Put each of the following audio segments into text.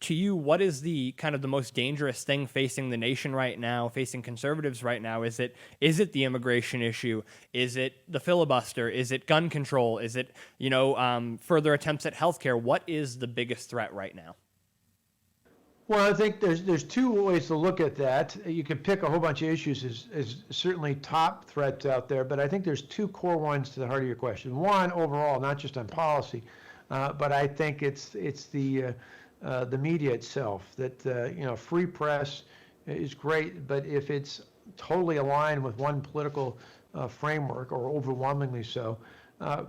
to you, what is the kind of the most dangerous thing facing the nation right now, facing conservatives right now? Is it the immigration issue? Is it the filibuster? Is it gun control? Is it, further attempts at healthcare? What is the biggest threat right now? Well, I think there's two ways to look at that. You can pick a whole bunch of issues as certainly top threats out there, but I think there's two core ones to the heart of your question. One, overall, not just on policy, but I think it's the media itself. That free press is great, but if it's totally aligned with one political framework, or overwhelmingly so,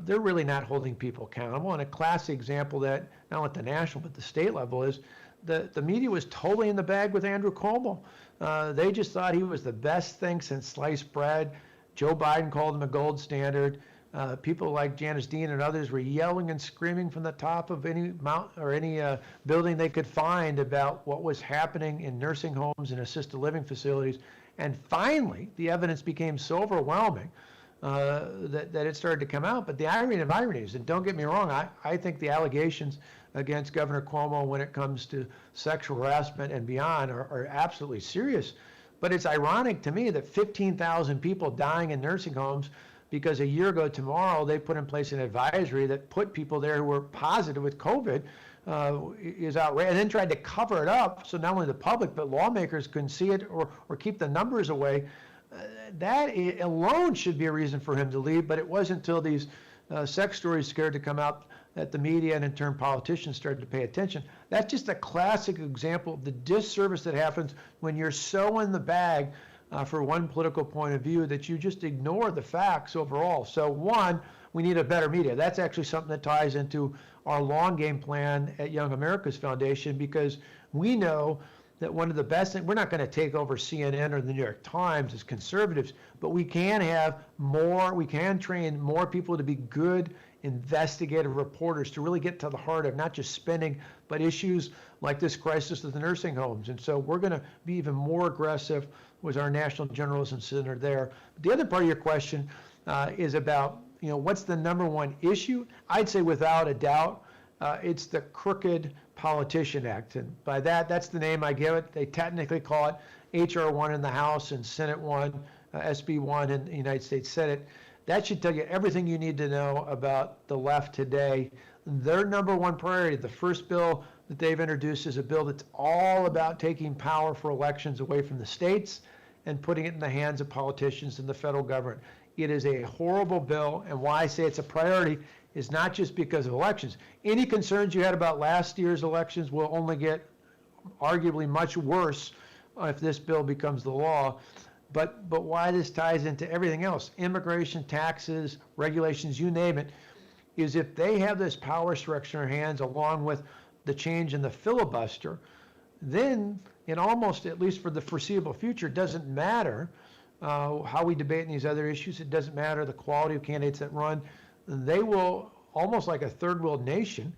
they're really not holding people accountable. And a classic example that not only at the national but the state level is the media was totally in the bag with Andrew Cuomo. They just thought he was the best thing since sliced bread. Joe Biden called him a gold standard. People like Janice Dean and others were yelling and screaming from the top of any mountain or any building they could find about what was happening in nursing homes and assisted living facilities. And finally, the evidence became so overwhelming that it started to come out. But the irony of ironies, and don't get me wrong, I think the allegations against Governor Cuomo when it comes to sexual harassment and beyond are absolutely serious. But it's ironic to me that 15,000 people dying in nursing homes because a year ago tomorrow they put in place an advisory that put people there who were positive with COVID is outrageous, and then tried to cover it up so not only the public but lawmakers couldn't see it or keep the numbers away. That alone should be a reason for him to leave, but it wasn't until these sex stories scared to come out that the media and in turn politicians started to pay attention. That's just a classic example of the disservice that happens when you're so in the bag for one political point of view that you just ignore the facts overall. So one, we need a better media. That's actually something that ties into our long game plan at Young America's Foundation, because we know that one of the best things, we're not going to take over CNN or the New York Times as conservatives, but we can train more people to be good investigative reporters, to really get to the heart of not just spending, but issues like this crisis of the nursing homes. And so we're going to be even more aggressive with our National Journalism Center there. The other part of your question is about, what's the number one issue? I'd say without a doubt, it's the Crooked Politician Act. And by that's the name I give it. They technically call it H.R. 1 in the House and Senate 1, SB 1 in the United States Senate. That should tell you everything you need to know about the left today. Their number one priority, the first bill that they've introduced, is a bill that's all about taking power for elections away from the states and putting it in the hands of politicians and the federal government. It is a horrible bill, and why I say it's a priority is not just because of elections. Any concerns you had about last year's elections will only get arguably much worse if this bill becomes the law. But why this ties into everything else, immigration, taxes, regulations, you name it, is if they have this power structure in their hands along with the change in the filibuster, then in almost, at least for the foreseeable future, it doesn't matter how we debate in these other issues. It doesn't matter the quality of candidates that run. They will, almost like a third world nation,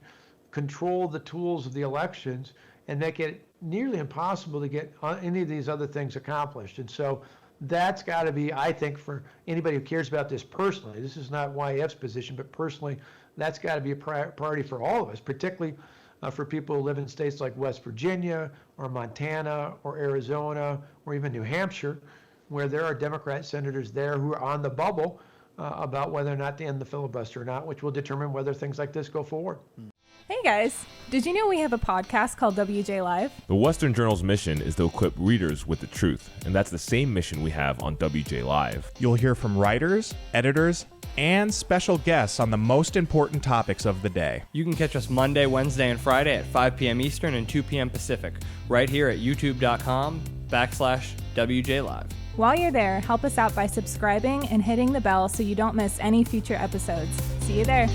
control the tools of the elections and make it nearly impossible to get any of these other things accomplished. And so that's got to be, I think, for anybody who cares about this personally, this is not YF's position, but personally, that's got to be a priority for all of us, particularly for people who live in states like West Virginia or Montana or Arizona or even New Hampshire, where there are Democrat senators there who are on the bubble about whether or not to end the filibuster or not, which will determine whether things like this go forward. Hey guys, did you know we have a podcast called WJ Live? The Western Journal's mission is to equip readers with the truth, and that's the same mission we have on WJ Live. You'll hear from writers, editors, and special guests on the most important topics of the day. You can catch us Monday, Wednesday, and Friday at 5 p.m. Eastern and 2 p.m. Pacific, right here at youtube.com/WJ Live. While you're there, help us out by subscribing and hitting the bell so you don't miss any future episodes. See you there.